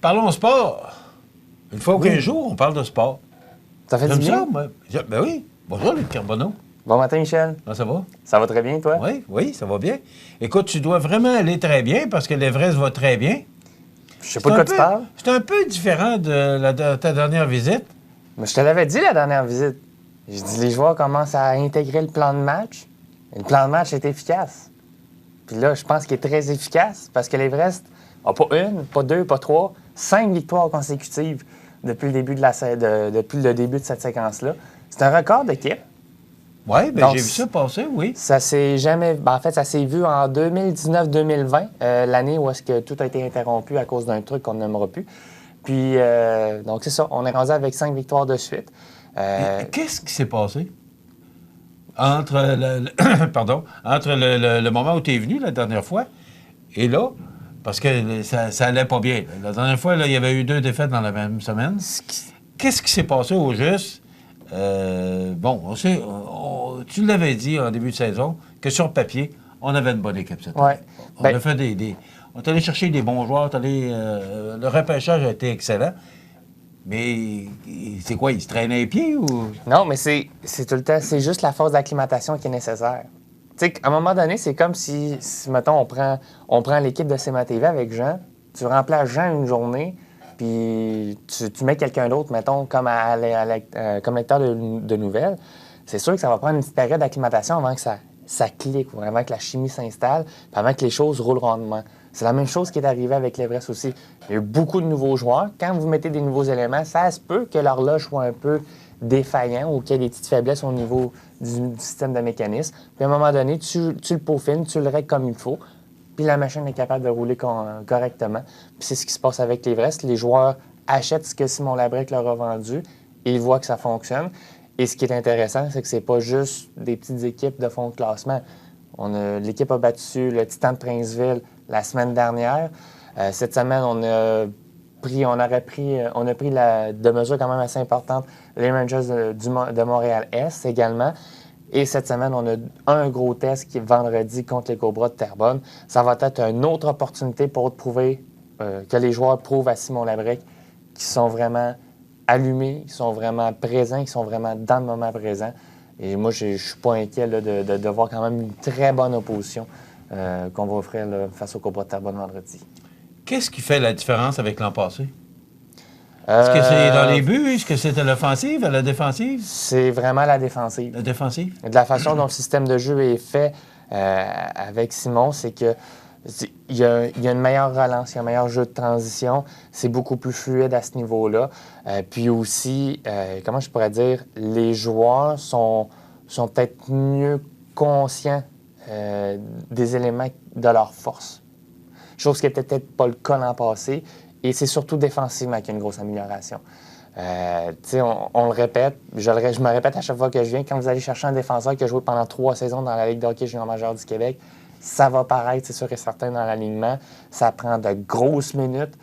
Parlons sport. Une fois ou 15 jours, on parle de sport. Ça fait du bien? Ça, moi. Ben oui. Bonjour, Luc Carbonneau. Bon matin, Michel. Comment ça va? Ça va très bien, toi? Oui, ça va bien. Écoute, tu dois vraiment aller très bien parce que l'Everest va très bien. Je sais pas de quoi tu parles. C'est un peu différent de ta dernière visite. Mais je te l'avais dit la dernière visite. J'ai dit les joueurs commencent à intégrer le plan de match. Et le plan de match est efficace. Puis là, je pense qu'il est très efficace parce que l'Everest n'a pas une, pas deux, pas trois, 5 victoires consécutives depuis le début de cette séquence-là. C'est un record d'équipe. Oui, bien, Donc, j'ai vu ça passer, oui. Ça s'est jamais... en fait, ça s'est vu en 2019-2020, l'année où est-ce que tout a été interrompu à cause d'un truc qu'on nommera plus. Puis, donc c'est ça, on est rendu avec 5 victoires de suite. Qu'est-ce qui s'est passé entre le moment où tu es venu la dernière fois et là? Parce que ça allait pas bien. La dernière fois, là, il y avait eu 2 défaites dans la même semaine. Qu'est-ce qui s'est passé au juste? On sait, tu l'avais dit en début de saison, que sur papier, on avait une bonne équipe cette année. On a fait on est allé chercher des bons joueurs, le repêchage a été excellent. Mais c'est quoi, il se traînait les pieds ou? Non, mais c'est tout le temps, c'est juste la phase d'acclimatation qui est nécessaire. Tu sais, à un moment donné, c'est comme si mettons, on prend l'équipe de CMA-TV avec Jean, tu remplaces Jean une journée, puis tu mets quelqu'un d'autre, mettons, comme lecteur de nouvelles. C'est sûr que ça va prendre une petite période d'acclimatation avant que ça clique, avant que la chimie s'installe, puis avant que les choses roulent rondement. C'est la même chose qui est arrivé avec l'Everest aussi. Il y a eu beaucoup de nouveaux joueurs. Quand vous mettez des nouveaux éléments, ça se peut que l'horloge soit un peu défaillant ou qu'il y ait des petites faiblesses au niveau du système de mécanisme. Puis à un moment donné, tu le peaufines, tu le règles comme il faut, puis la machine est capable de rouler correctement. Puis c'est ce qui se passe avec l'Everest. Les joueurs achètent ce que Simon Labrec leur a vendu et ils voient que ça fonctionne. Et ce qui est intéressant, c'est que c'est pas juste des petites équipes de fond de classement. L'équipe a battu le Titan de Princeville la semaine dernière. Cette semaine, on a pris de mesures quand même assez importantes les Rangers de Montréal-Est également. Et cette semaine, on a un gros test qui est vendredi contre les Cobras de Terrebonne. Ça va être une autre opportunité pour prouver que les joueurs prouvent à Simon Labrec qu'ils sont vraiment allumés, qu'ils sont vraiment présents, qu'ils sont vraiment dans le moment présent. Et moi, je ne suis pas inquiet là, de voir quand même une très bonne opposition qu'on va offrir là, face aux Cobras de Terrebonne vendredi. Qu'est-ce qui fait la différence avec l'an passé? Est-ce que c'est dans les buts? Est-ce que c'était l'offensive, la défensive? C'est vraiment la défensive. La défensive? De la façon dont le système de jeu est fait avec Simon, c'est que il y a une meilleure relance, il y a un meilleur jeu de transition. C'est beaucoup plus fluide à ce niveau-là. Puis aussi, comment je pourrais dire, les joueurs sont peut-être mieux conscients des éléments de leur force. Chose qui n'était peut-être pas le cas l'an passé. Et c'est surtout défensivement qu'il y a une grosse amélioration. On le répète, je me répète à chaque fois que je viens, quand vous allez chercher un défenseur qui a joué pendant 3 saisons dans la Ligue de hockey junior majeur du Québec, ça va paraître, c'est sûr et certain, dans l'alignement. Ça prend de grosses minutes.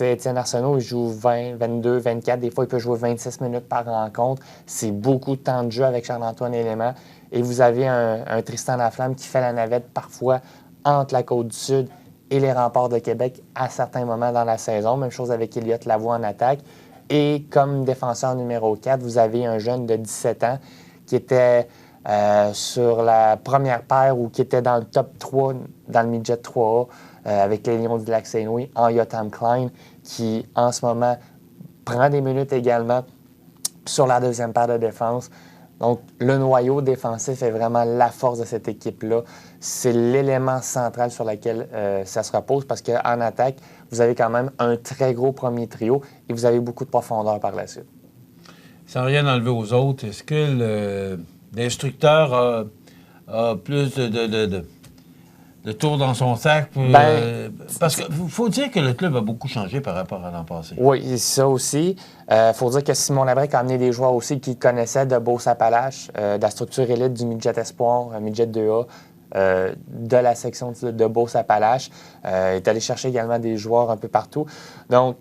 Étienne Arsenault, il joue 20, 22, 24. Des fois, il peut jouer 26 minutes par rencontre. C'est beaucoup de temps de jeu avec Charles-Antoine Élément. Et vous avez un Tristan Laflamme qui fait la navette parfois entre la Côte-du-Sud et les Remparts de Québec à certains moments dans la saison. Même chose avec Elliott Lavoie en attaque. Et comme défenseur numéro 4, vous avez un jeune de 17 ans qui était sur la première paire ou qui était dans le top 3 dans le midget 3A avec les Lions du Lac-Saint-Louis en Yotam Klein, qui en ce moment prend des minutes également sur la deuxième paire de défense. Donc, le noyau défensif est vraiment la force de cette équipe-là. C'est l'élément central sur lequel ça se repose parce qu'en attaque, vous avez quand même un très gros premier trio et vous avez beaucoup de profondeur par la suite. Sans rien enlever aux autres, est-ce que l'instructeur a plus de tours dans son sac? Parce qu'il faut dire que le club a beaucoup changé par rapport à l'an passé. Oui, ça aussi. Il faut dire que Simon Labrec a amené des joueurs aussi qu'il connaissait de Beauce-Appalaches, de la structure élite du midget espoir, midget 2A, de la section de Beauce-Appalaches. Il est allé chercher également des joueurs un peu partout. Donc,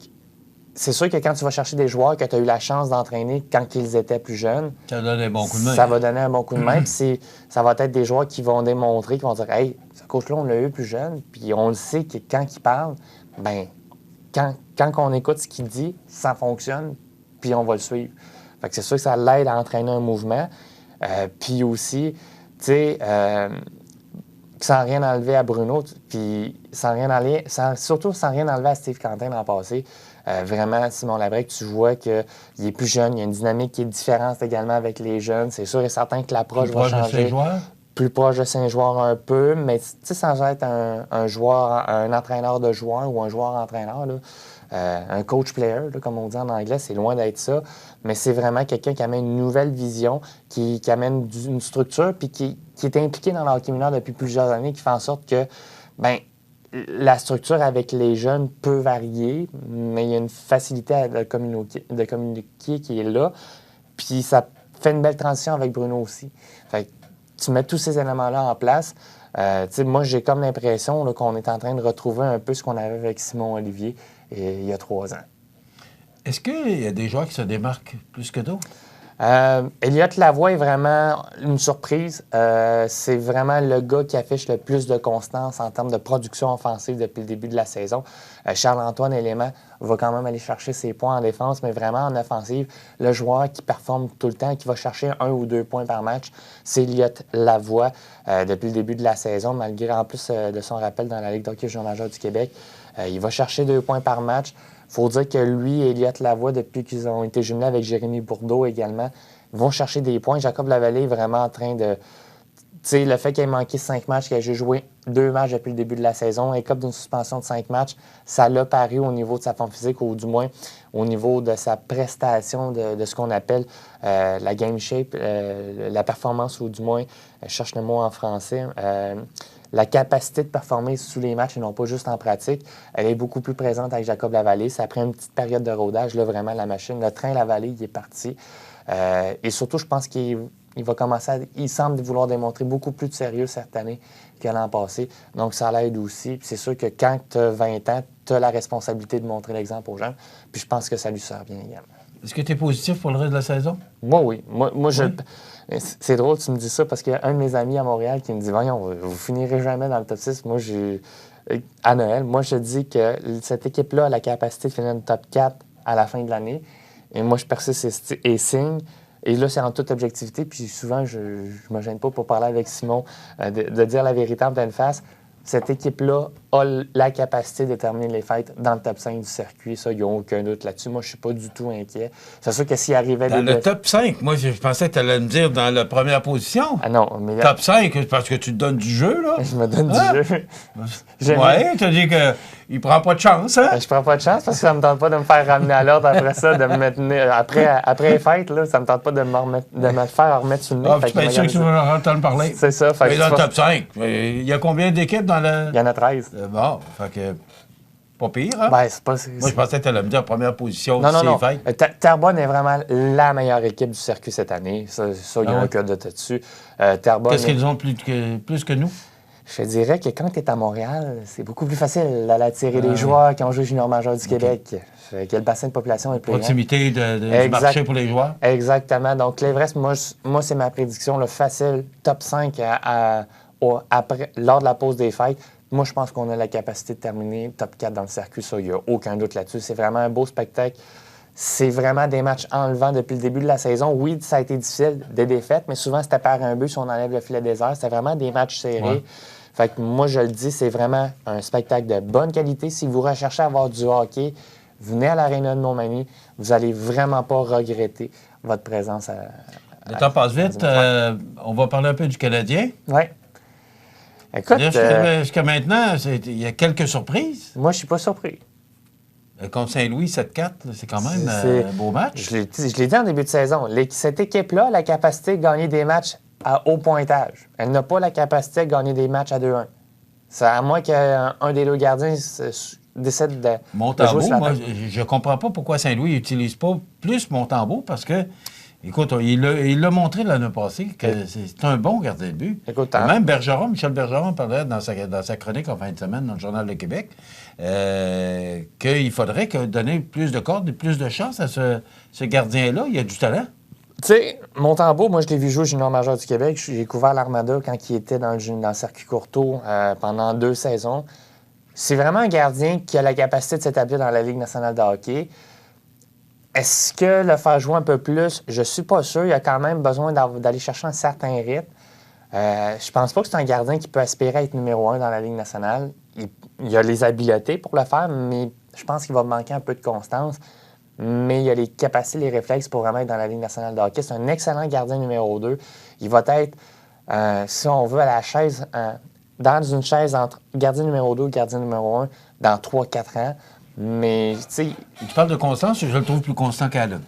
c'est sûr que quand tu vas chercher des joueurs que tu as eu la chance d'entraîner quand ils étaient plus jeunes, ça va donner un bon coup de main. Ça va donner un bon coup de main. Puis ça va être des joueurs qui vont démontrer, qui vont dire « Hey, ce coach-là, on l'a eu plus jeune. » Puis on le sait que quand il parle, ben quand on écoute ce qu'il dit, ça fonctionne, puis on va le suivre. Fait que c'est sûr que ça l'aide à entraîner un mouvement. Puis aussi, tu sais, sans rien enlever à Bruno, puis surtout sans rien enlever à Steve Quentin l'an passé. Vraiment, Simon Labrec, tu vois qu'il est plus jeune, il y a une dynamique qui est différente également avec les jeunes. C'est sûr et certain que l'approche va changer. Plus proche de Saint-Joueur un peu, mais sans être un joueur, un entraîneur de joueurs ou un joueur-entraîneur, un coach-player, comme on dit en anglais, c'est loin d'être ça. Mais c'est vraiment quelqu'un qui amène une nouvelle vision, qui amène une structure, puis qui est impliqué dans le hockey mineur depuis plusieurs années, qui fait en sorte que la structure avec les jeunes peut varier, mais il y a une facilité de communiquer qui est là. Puis ça fait une belle transition avec Bruno aussi. Fait que tu mets tous ces éléments-là en place. Moi, j'ai comme l'impression qu'on est en train de retrouver un peu ce qu'on avait avec Simon Olivier il y a 3 ans. Est-ce qu'il y a des joueurs qui se démarquent plus que d'autres? Elliott Lavoie est vraiment une surprise. C'est vraiment le gars qui affiche le plus de constance en termes de production offensive depuis le début de la saison. Charles-Antoine Élément va quand même aller chercher ses points en défense, mais vraiment en offensive, le joueur qui performe tout le temps, qui va chercher 1 ou 2 points par match, c'est Elliott Lavoie depuis le début de la saison, malgré en plus de son rappel dans la Ligue d'hockey junior majeur du Québec. Il va chercher 2 points par match. Il faut dire que lui et Elliott Lavoie, depuis qu'ils ont été jumelés avec Jérémy Bourdeau également, vont chercher des points. Jacob Lavallée est vraiment en train de... Tu sais, le fait qu'il ait manqué 5 matchs, qu'il ait joué 2 matchs depuis le début de la saison, écope d'une suspension de 5 matchs, ça l'a paru au niveau de sa forme physique, ou du moins au niveau de sa prestation, de ce qu'on appelle la game shape, la performance, ou du moins, je cherche le mot en français, la capacité de performer sous les matchs et non pas juste en pratique. Elle est beaucoup plus présente avec Jacob Lavallée. Ça prend une petite période de rodage. Là, vraiment, la machine, le train Lavallée, il est parti. Et surtout, je pense qu'il va commencer il semble vouloir démontrer beaucoup plus de sérieux cette année que l'an passé. Donc, ça l'aide aussi. Puis c'est sûr que quand tu as 20 ans, tu as la responsabilité de montrer l'exemple aux gens. Puis je pense que ça lui sert bien également. Est-ce que tu es positif pour le reste de la saison? Moi, oui. C'est drôle, tu me dis ça, parce qu'il y a un de mes amis à Montréal qui me dit « Voyons, vous finirez jamais dans le top 6. » Moi, à Noël, moi, je dis que cette équipe-là a la capacité de finir une top 4 à la fin de l'année. Et moi, je persiste et signe. Et là, c'est en toute objectivité. Puis souvent, je ne me gêne pas pour parler avec Simon, de dire la vérité en pleine face. Cette équipe-là a la capacité de terminer les fêtes dans le top 5 du circuit. Ça, il n'y a aucun doute là-dessus. Moi, je ne suis pas du tout inquiet. C'est sûr que s'il arrivait... Dans le top 5? Moi, je pensais que tu allais me dire dans la première position. Ah non, mais... Top 5, parce que tu te donnes du jeu, là. Je me donne du jeu. Oui, tu as dit qu'il ne prend pas de chance, hein? Je prends pas de chance parce que ça ne me tente pas de me faire ramener à l'ordre après ça, de me mettre... Après les fêtes, là, ça ne me tente pas de me faire remettre sur le nez. Tu es sûr que tu vas entendre parler? C'est ça. Mais dans le top 5, il y a combien d'équipes dans le... Il y en a 13. Bon, fait que... Pas pire, hein? Ben, c'est pas... Moi, je pensais que tu allais me dire première position. Non. Terrebonne est vraiment la meilleure équipe du circuit cette année. Ça il n'y a aucun doute dessus. Terrebonne... Qu'est-ce qu'ils ont plus que nous? Je te dirais que quand tu es à Montréal, c'est beaucoup plus facile d'aller attirer les joueurs qui ont joué junior majeur du Québec. Fait que le bassin de population est plus grand. Proximité du marché pour les joueurs. Exactement. Donc, l'Everest, moi, c'est ma prédiction. Facile, top 5 lors de la pause des fêtes. Moi, je pense qu'on a la capacité de terminer top 4 dans le circuit. Ça, il n'y a aucun doute là-dessus. C'est vraiment un beau spectacle. C'est vraiment des matchs enlevants depuis le début de la saison. Oui, ça a été difficile, des défaites, mais souvent, c'était par un but si on enlève le filet désert. C'était vraiment des matchs serrés. Ouais. Fait que moi, je le dis, c'est vraiment un spectacle de bonne qualité. Si vous recherchez à avoir du hockey, venez à l'Aréna de Montmagny. Vous n'allez vraiment pas regretter votre présence Le temps passe vite. On va parler un peu du Canadien. Oui. Écoute... Jusqu'à maintenant, il y a quelques surprises. Moi, je suis pas surpris. Contre Saint-Louis, 7-4, c'est quand même un beau match. Je l'ai dit en début de saison. Cette équipe-là a la capacité de gagner des matchs à haut pointage. Elle n'a pas la capacité de gagner des matchs à 2-1. C'est à moins qu'un des deux gardiens décide de Montembeault, moi, je ne comprends pas pourquoi Saint-Louis n'utilise pas plus Montembeault, parce que, écoute, il l'a montré l'année passée que c'est un bon gardien de but. Écoute, même Michel Bergeron parlait dans sa chronique en fin de semaine dans le Journal de Québec qu'il faudrait donner plus de cordes et plus de chance à ce gardien-là. Il a du talent. Tu sais, Montembeault, moi, je l'ai vu jouer junior majeur du Québec. J'ai couvert l'Armada quand il était dans le circuit Courtois pendant 2 saisons. c'est vraiment un gardien qui a la capacité de s'établir dans la Ligue nationale de hockey. Est-ce que le faire jouer un peu plus? Je suis pas sûr. Il a quand même besoin d'aller chercher un certain rythme. Je pense pas que c'est un gardien qui peut aspirer à être numéro 1 dans la Ligue nationale. Il a les habiletés pour le faire, mais je pense qu'il va manquer un peu de constance. Mais il a les capacités, les réflexes pour vraiment être dans la Ligue nationale de hockey. C'est un excellent gardien numéro 2. Il va être, si on veut, à la chaise, dans une chaise entre gardien numéro 2 et gardien numéro 1 dans 3-4 ans. Mais, tu sais... Tu parles de constance, je le trouve plus constant qu'Allen.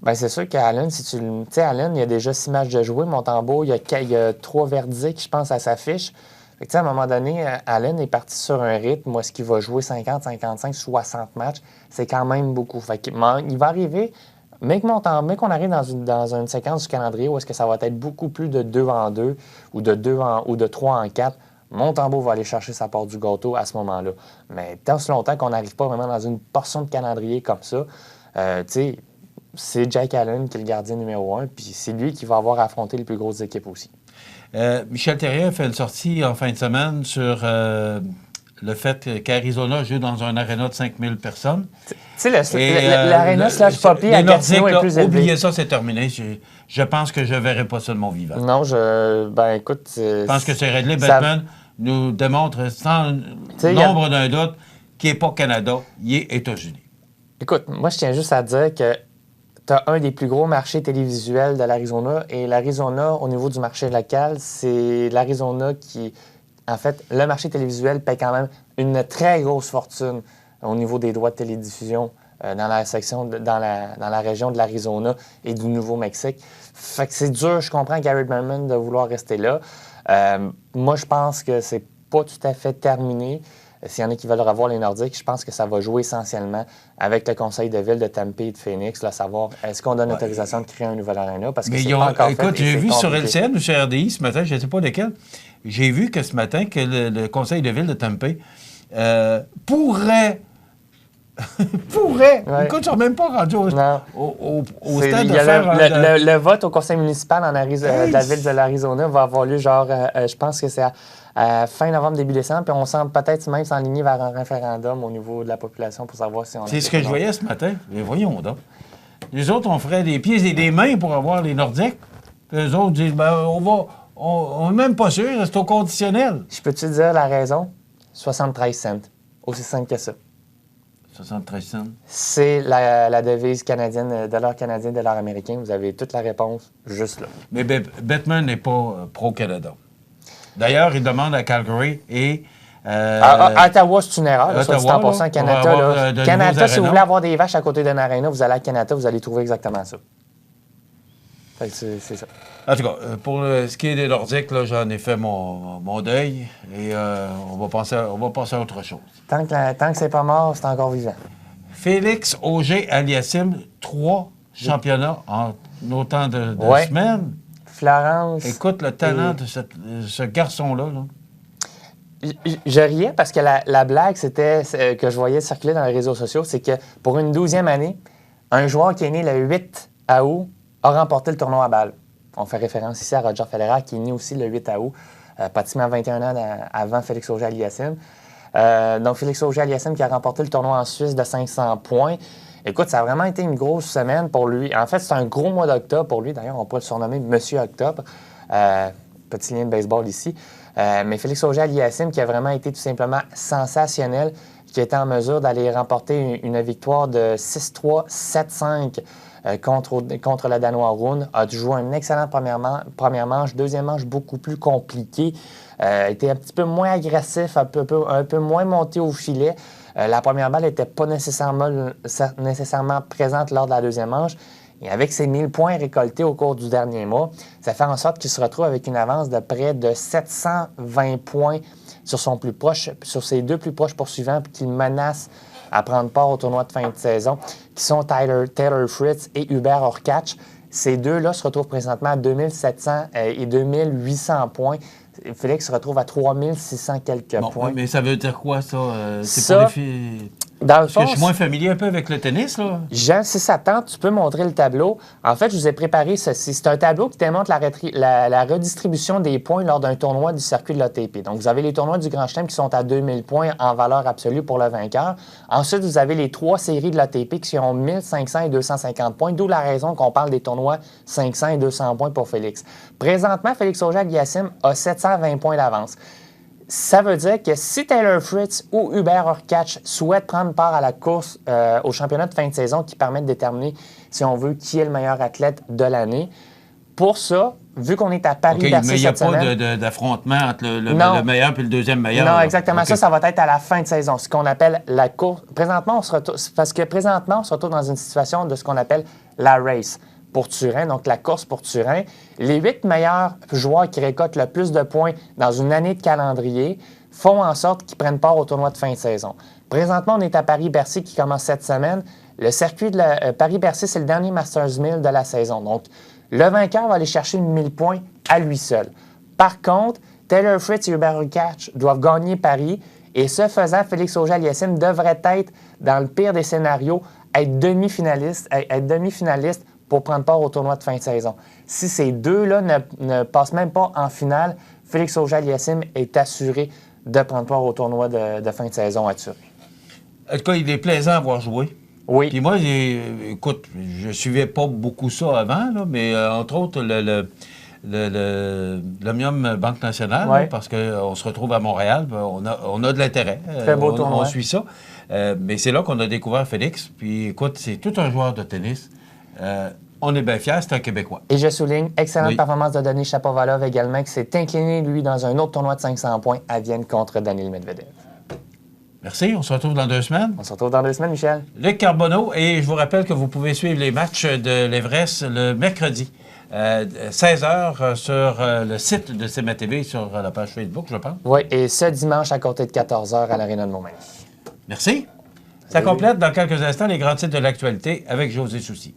Bien, c'est sûr qu'Allen, si tu sais, Allen, il y a déjà 6 matchs de jouer. Montembeault, il y a 3 verdicts, je pense, à sa fiche. Fait que, à un moment donné, Allen est parti sur un rythme où est-ce qu'il va jouer 50, 55, 60 matchs. C'est quand même beaucoup. Fait qu'il va arriver, mais qu'on arrive dans une séquence du calendrier où est-ce que ça va être beaucoup plus de 2 en 2 ou de 3 en 4, Montembeault va aller chercher sa part du gâteau à ce moment-là. Mais tant si longtemps qu'on n'arrive pas vraiment dans une portion de calendrier comme ça, tu sais, c'est Jake Allen qui est le gardien numéro 1, puis c'est lui qui va avoir affronté les plus grosses équipes aussi. Michel Therrien a fait une sortie en fin de semaine sur le fait qu'Arizona joue dans un aréna de 5000 personnes. Tu sais, l'aréna slash Poppy à Gatineau est plus élevé. Oubliez ça, c'est terminé. Je pense que je ne verrai pas ça de mon vivant. Non, ben écoute... Je pense que c'est réglé. Batman nous démontre sans nombre d'un doute qu'il n'est pas Canada, il est États-Unis. Écoute, moi, je tiens juste à dire que tu as un des plus gros marchés télévisuels de l'Arizona. Et l'Arizona, au niveau du marché local, c'est l'Arizona qui... En fait, le marché télévisuel paie quand même une très grosse fortune au niveau des droits de télédiffusion dans la section, dans la région de l'Arizona et du Nouveau-Mexique. Fait que c'est dur, je comprends Gary Bettman de vouloir rester là. Moi, je pense que c'est pas tout à fait terminé. S'il y en a qui veulent revoir les Nordiques, je pense que ça va jouer essentiellement avec le conseil de ville de Tampa et de Phoenix, là, savoir est-ce qu'on donne l'autorisation de créer un nouvel aréna, parce que c'est pas encore écoute, fait. J'ai vu sur LCN ou sur RDI ce matin, je ne sais pas lequel, j'ai vu que ce matin que le conseil de ville de Tampa pourrait... Ouais. Écoute, ils ne sont même pas rendus au stade de faire... Le vote au conseil municipal de la ville de l'Arizona va avoir lieu, je pense que c'est à fin novembre, début décembre, puis on semble peut-être même s'enligner vers un référendum au niveau de la population pour savoir si on... C'est ce que je voyais ce matin. Mais voyons donc. Les autres, on ferait des pieds et des mains pour avoir les Nordiques. Puis eux autres disent, on n'est même pas sûr, c'est au conditionnel. Je peux-tu dire la raison? 73 cents. Aussi simple que ça. 73 cents. C'est la devise canadienne, dollar canadien, dollar américain. Vous avez toute la réponse juste là. Mais Bettman n'est pas pro-Canada. D'ailleurs, il demande à Calgary et... à Ottawa, c'est une erreur. Là, Ottawa, 100% Canada. Canada, si vous voulez avoir des vaches à côté d'un aréna, vous allez à Canada, vous allez trouver exactement ça. C'est ça. En tout cas, pour ce qui est des Nordiques, là, j'en ai fait mon deuil et on va passer à autre chose. Tant que c'est pas mort, c'est encore vivant. Félix Auger-Aliassime, 3 championnats en autant de semaines. Florence. Écoute le talent de ce garçon-là. Là. Je riais parce que la blague que je voyais circuler dans les réseaux sociaux, c'est que pour une 12e année, un joueur qui est né le 8 août a remporté le tournoi à balles. On fait référence ici à Roger Federer, qui est né aussi le 8 août, pratiquement 21 ans avant Félix Auger-Aliassime. Donc, Félix Auger-Aliassime qui a remporté le tournoi en Suisse de 500 points. Écoute, ça a vraiment été une grosse semaine pour lui. En fait, c'est un gros mois d'octobre pour lui. D'ailleurs, on pourrait le surnommer Monsieur Octobre. Petit lien de baseball ici. Mais Félix Auger-Aliassime qui a vraiment été tout simplement sensationnel, qui a été en mesure d'aller remporter une victoire de 6-3, 7-5 contre le Danois Rune. A joué une excellente première manche. Deuxième manche beaucoup plus compliquée. Était un petit peu moins agressif, un peu moins monté au filet. La première balle n'était pas nécessairement présente lors de la deuxième manche. Et avec ses 1000 points récoltés au cours du dernier mois, ça fait en sorte qu'il se retrouve avec une avance de près de 720 points sur ses 2 plus proches poursuivants, puis qu'il menace à prendre part au tournoi de fin de saison, qui sont Taylor Fritz et Hubert Hurkacz. Ces deux-là se retrouvent présentement à 2700 et 2800 points. Félix se retrouve à 3600 quelques points. Mais ça veut dire quoi, ça? C'est pour Dans le Parce que fond, je suis moins familier un peu avec le tennis, là. Jean, si ça tente, tu peux montrer le tableau. En fait, je vous ai préparé ceci. C'est un tableau qui démontre la redistribution des points lors d'un tournoi du circuit de l'ATP. Donc, vous avez les tournois du Grand Chelem qui sont à 2000 points en valeur absolue pour le vainqueur. Ensuite, vous avez les 3 séries de l'ATP qui ont 1500 et 250 points, d'où la raison qu'on parle des tournois 500 et 200 points pour Félix. Présentement, Félix Auger-Aliassime a 720 points d'avance. Ça veut dire que si Taylor Fritz ou Hubert Hurkacz souhaitent prendre part à la course au championnat de fin de saison qui permet de déterminer, si on veut, qui est le meilleur athlète de l'année, pour ça, vu qu'on est à Paris-Bercy mais il n'y a cette semaine... pas d'affrontement entre le meilleur et le deuxième meilleur. Non, là. exactement. Okay. Ça va être à la fin de saison, ce qu'on appelle la course. Présentement, on se retrouve dans une situation de ce qu'on appelle la race pour Turin, donc la course pour Turin. Les 8 meilleurs joueurs qui récoltent le plus de points dans une année de calendrier font en sorte qu'ils prennent part au tournoi de fin de saison. Présentement, on est à Paris-Bercy qui commence cette semaine. Le circuit de Paris-Bercy, c'est le dernier Masters 1000 de la saison. Donc, le vainqueur va aller chercher 1000 points à lui seul. Par contre, Taylor Fritz et Hubert Hurkacz doivent gagner Paris. Et ce faisant, Félix Auger-Aliassime devrait être, dans le pire des scénarios, être demi-finaliste pour prendre part au tournoi de fin de saison. Si ces deux-là ne passent même pas en finale, Félix Auger-Aliassime est assuré de prendre part au tournoi de fin de saison à Turin. En tout cas, il est plaisant à voir jouer. Oui. Puis moi, écoute, je suivais pas beaucoup ça avant, là, mais entre autres, l'Omnium Banque Nationale, Ouais. là, parce qu'on se retrouve à Montréal, on a de l'intérêt. Très beau tournoi. On suit ça. Mais c'est là qu'on a découvert Félix. Puis écoute, c'est tout un joueur de tennis. On est bien fiers, c'est un Québécois. Et je souligne, excellente Oui. performance de Denis Shapovalov également, qui s'est incliné, lui, dans un autre tournoi de 500 points à Vienne contre Daniil Medvedev. Merci, on se retrouve dans 2 semaines. On se retrouve dans 2 semaines, Michel. Luc Carbonneau, et je vous rappelle que vous pouvez suivre les matchs de l'Everest le mercredi, 16h sur le site de CMA TV, sur la page Facebook, je pense. Oui, et ce dimanche à compter de 14h à l'Arena de Montmagny. Merci. Ça complète dans quelques instants les grands titres de l'actualité avec José Soucy.